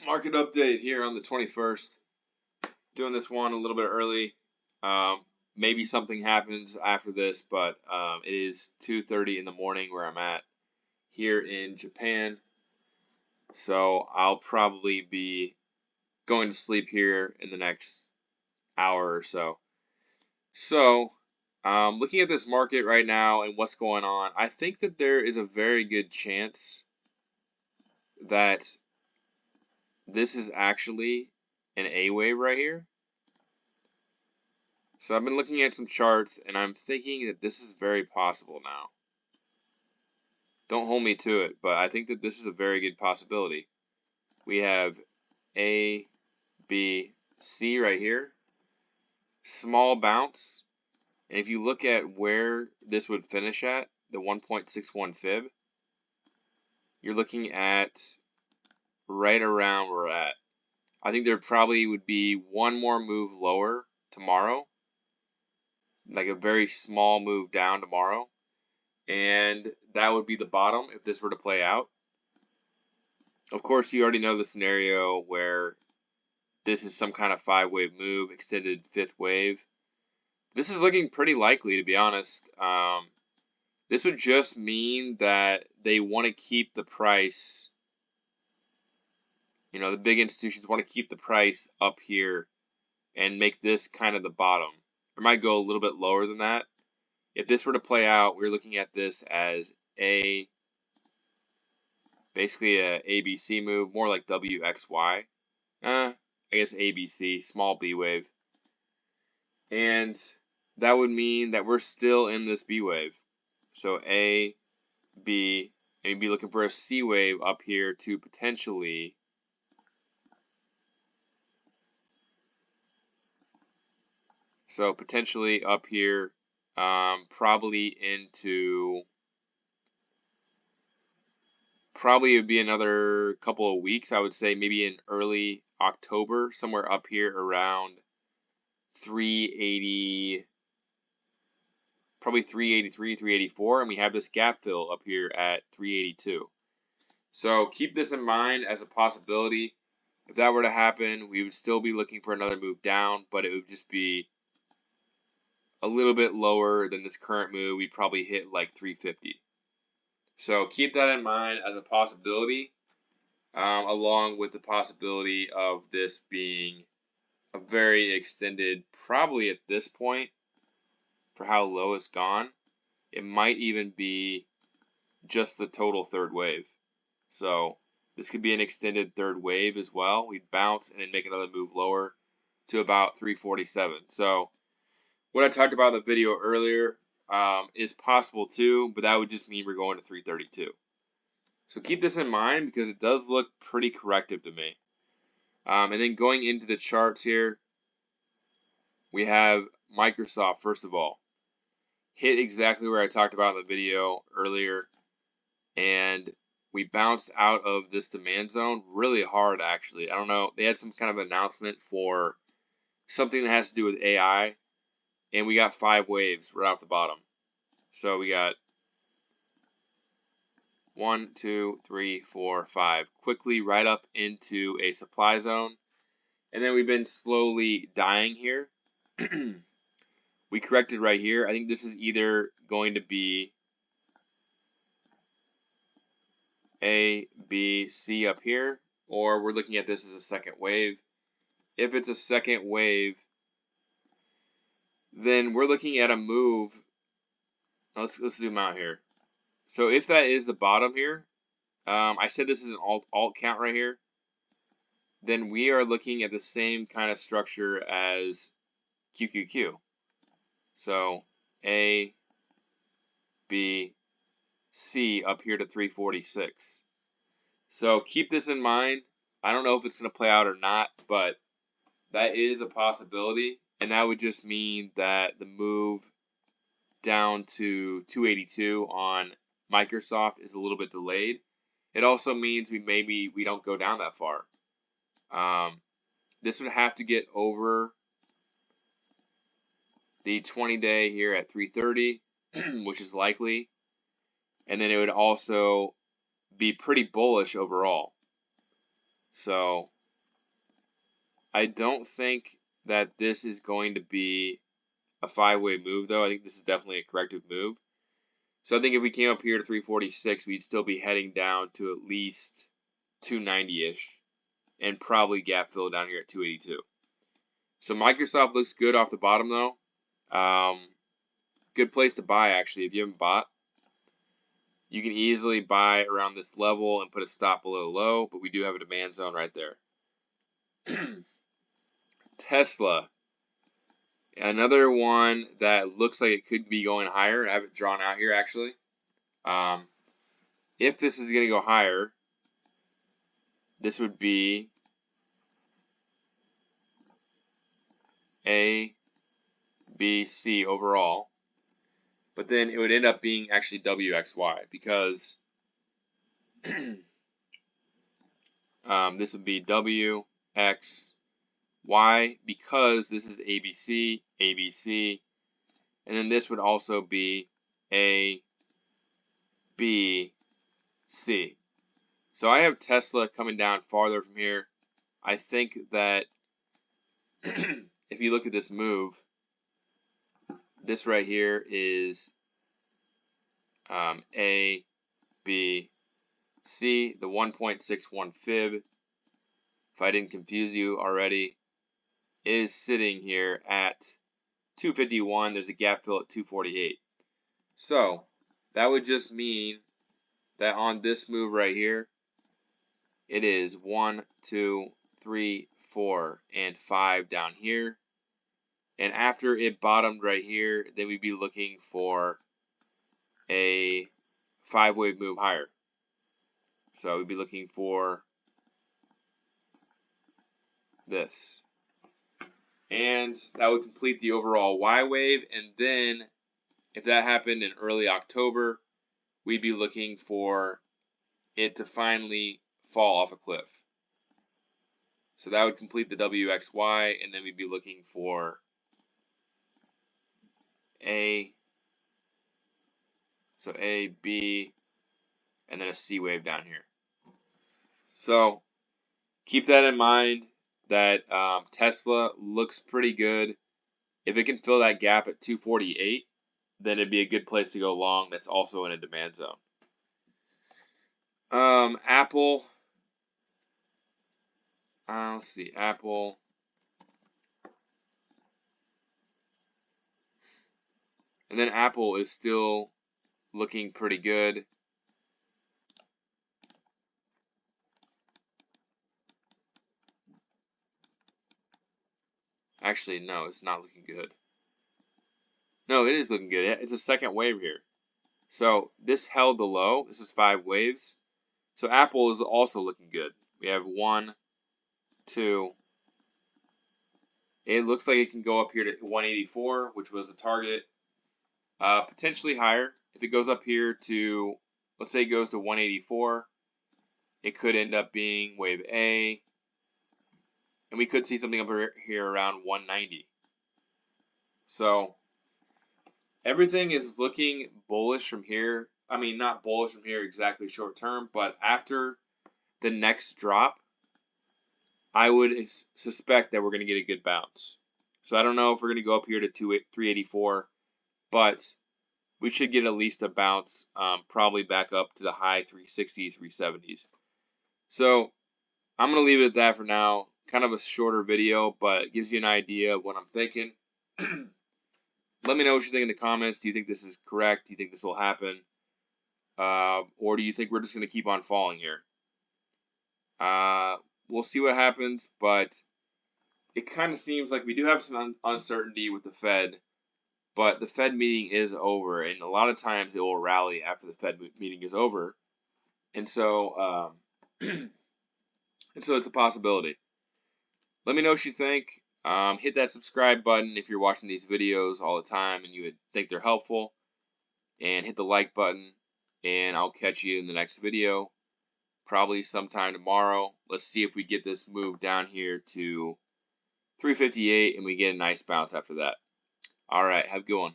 Market update here on the 21st. Doing this one a little bit early. Maybe something happens after this, but it is 2:30 in the morning where I'm at here in Japan. So I'll probably be going to sleep here in the next hour or so. So, looking at this market right now and what's going on, I think that there is a very good chance that this is actually an A wave right here. So I've been looking at some charts and I'm thinking that this is very possible now. Don't hold me to it, but I think that this is a very good possibility. We have A, B, C right here. Small bounce. And if you look at where this would finish at, the 1.61 fib, you're looking at right around where we're at. I think there probably would be one more move lower tomorrow, like a very small move down tomorrow, and that would be the bottom if this were to play out. Of course, you already know the scenario where this is some kind of 5-wave move, extended 5th wave. This is looking pretty likely, to be honest. This would just mean that they want to keep the price, the big institutions want to keep the price up here and make this kind of the bottom. It might go a little bit lower than that. If this were to play out, we're looking at this as basically a ABC move, more like WXY. I guess ABC, small B wave. And that would mean that we're still in this B wave. So A, B, and we'd be looking for a C wave up here to potentially up here, probably it would be another couple of weeks. I would say maybe in early October, somewhere up here around 380, probably 383, 384, and we have this gap fill up here at 382. So keep this in mind as a possibility. If that were to happen, we would still be looking for another move down, but it would just be a little bit lower than this current move. We'd probably hit like 350. So keep that in mind as a possibility, along with the possibility of this being a very extended, probably at this point, for how low it's gone, it might even be just the total third wave. So this could be an extended third wave as well. We'd bounce and then make another move lower to about 347. So what I talked about in the video earlier is possible too, but that would just mean we're going to 332. So keep this in mind because it does look pretty corrective to me. And then going into the charts here, we have Microsoft, first of all, hit exactly where I talked about in the video earlier, and we bounced out of this demand zone really hard, actually. I don't know, they had some kind of announcement for something that has to do with AI, and we got 5 waves right off the bottom. So we got 1, 2, 3, 4, 5, quickly right up into a supply zone, and then we've been slowly dying here. We corrected right here. I think this is either going to be A, B, C up here, or we're looking at this as a second wave. If it's a second wave, then we're looking at a move. Let's zoom out here. So if that is the bottom here, I said this is an alt count right here, then we are looking at the same kind of structure as QQQ. So A, B, C up here to 346. So keep this in mind. I don't know if it's going to play out or not, but that is a possibility, and that would just mean that the move down to 282 on Microsoft is a little bit delayed. It also means we don't go down that far. This would have to get over the 20-day here at 330, which is likely, and then it would also be pretty bullish overall. So I don't think that this is going to be a 5-way move, though. I think this is definitely a corrective move. So I think if we came up here to 346, we'd still be heading down to at least 290-ish and probably gap fill down here at 282. So Microsoft looks good off the bottom, though. Good place to buy, actually. If you haven't bought, you can easily buy around this level and put a stop below low, but we do have a demand zone right there. Tesla, another one that looks like it could be going higher. I have it drawn out here, actually. If this is going to go higher, this would be A, B, C overall. But then it would end up being actually WXY because this would be WXY because this is ABC, ABC, and then this would also be A, B, C. So I have Tesla coming down farther from here. I think that if you look at this move, this right here is A, B, C, the 1.61 fib, if I didn't confuse you already, is sitting here at 251. There's a gap fill at 248. So that would just mean that on this move right here, it is 1, 2, 3, 4, and 5 down here. And after it bottomed right here, then we'd be looking for a 5-way move higher. So we'd be looking for this. And that would complete the overall Y wave. And then if that happened in early October, we'd be looking for it to finally fall off a cliff. So that would complete the WXY, and then we'd be looking for A, so A, B, and then a C wave down here. So keep that in mind that Tesla looks pretty good. If it can fill that gap at 248, then it'd be a good place to go long. That's also in a demand zone. Apple. Let's see, Apple. And then Apple is still looking pretty good. Actually, no, it's not looking good. No, it is looking good. It's a second wave here. So this held the low. This is 5 waves. So Apple is also looking good. We have 1, 2. It looks like it can go up here to 184, which was the target. Potentially higher. If it goes up here to, let's say it goes to 184, it could end up being wave A. And we could see something up here around 190. So everything is looking bullish from here. I mean, not bullish from here exactly short term, but after the next drop, I would suspect that we're going to get a good bounce. So I don't know if we're going to go up here to 384, but we should get at least a bounce, probably back up to the high 360s, 370s. So I'm going to leave it at that for now. Kind of a shorter video, but it gives you an idea of what I'm thinking. Let me know what you think in the comments. Do you think this is correct? Do you think this will happen? Or do you think we're just going to keep on falling here? We'll see what happens, but it kind of seems like we do have some uncertainty with the Fed, but the Fed meeting is over, and a lot of times it will rally after the Fed meeting is over, and so it's a possibility. Let me know what you think. Hit that subscribe button if you're watching these videos all the time and you would think they're helpful, and hit the like button, and I'll catch you in the next video. Probably sometime tomorrow. Let's see if we get this move down here to 358 and we get a nice bounce after that. All right, have a good one.